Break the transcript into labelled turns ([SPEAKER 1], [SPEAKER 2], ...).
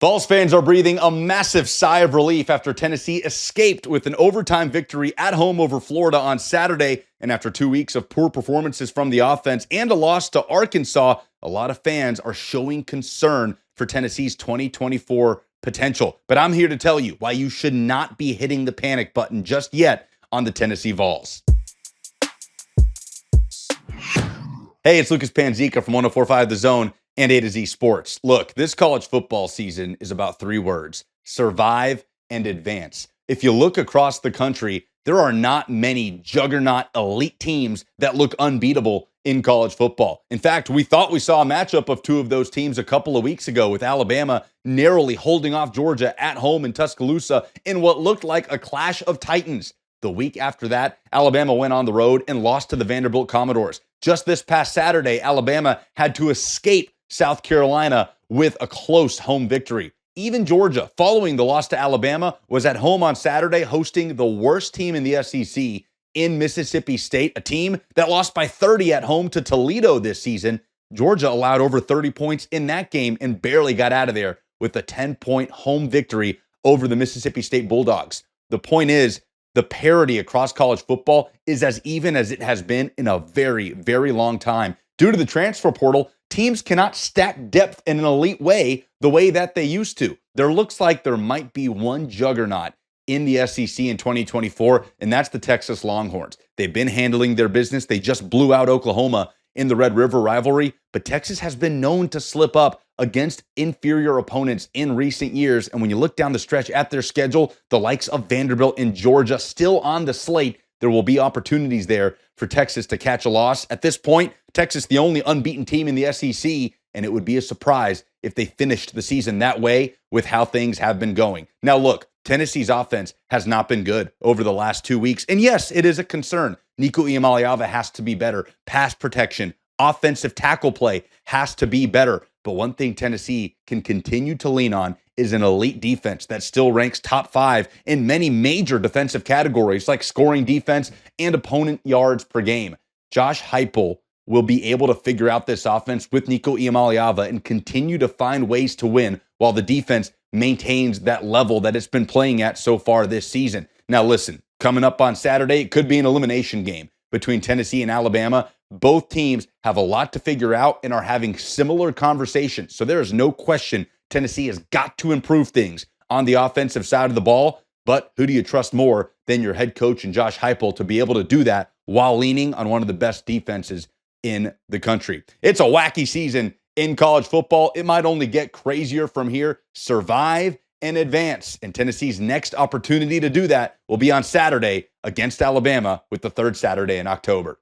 [SPEAKER 1] Vols fans are breathing a massive sigh of relief after Tennessee escaped with an overtime victory at home over Florida on Saturday. And after 2 weeks of poor performances from the offense and a loss to Arkansas, a lot of fans are showing concern for Tennessee's 2024 potential. But I'm here to tell you why you should not be hitting the panic button just yet on the Tennessee Vols. Hey, it's Lucas Panzica from 104.5 The Zone and A to Z Sports. Look, this college football season is about 3 words: survive and advance. If you look across the country, there are not many juggernaut elite teams that look unbeatable in college football. In fact, we thought we saw a matchup of 2 of those teams a couple of weeks ago, with Alabama narrowly holding off Georgia at home in Tuscaloosa in what looked like a clash of titans. The week after that, Alabama went on the road and lost to the Vanderbilt Commodores. Just this past Saturday, Alabama had to escape South Carolina with a close home victory. Even Georgia, following the loss to Alabama, was at home on Saturday hosting the worst team in the SEC in Mississippi State, a team that lost by 30 at home to Toledo this season. Georgia allowed over 30 points in that game and barely got out of there with a 10-point home victory over the Mississippi State Bulldogs. The point is, the parity across college football is as even as it has been in a very, very long time. Due to the transfer portal, teams cannot stack depth in an elite way the way that they used to. There looks like there might be one juggernaut in the SEC in 2024, and that's the Texas Longhorns. They've been handling their business. They just blew out Oklahoma in the Red River rivalry, but Texas has been known to slip up against inferior opponents in recent years. And when you look down the stretch at their schedule, the likes of Vanderbilt and Georgia still on the slate, there will be opportunities there for Texas to catch a loss. At this point, Texas, the only unbeaten team in the SEC, and it would be a surprise if they finished the season that way with how things have been going. Now, look, Tennessee's offense has not been good over the last 2 weeks. And yes, it is a concern. Nico Iamaleava has to be better. Pass protection, offensive tackle play has to be better. But one thing Tennessee can continue to lean on is an elite defense that still ranks top 5 in many major defensive categories like scoring defense and opponent yards per game. Josh Heupel will be able to figure out this offense with Nico Iamaleava and continue to find ways to win while the defense maintains that level that it's been playing at so far this season. Now listen, coming up on Saturday, it could be an elimination game between Tennessee and Alabama. Both teams have a lot to figure out and are having similar conversations. So there is no question Tennessee has got to improve things on the offensive side of the ball. But who do you trust more than your head coach and Josh Heupel to be able to do that while leaning on one of the best defenses in the country? It's a wacky season in college football. It might only get crazier from here. Survive and advance. And Tennessee's next opportunity to do that will be on Saturday against Alabama, with the 3rd Saturday in October.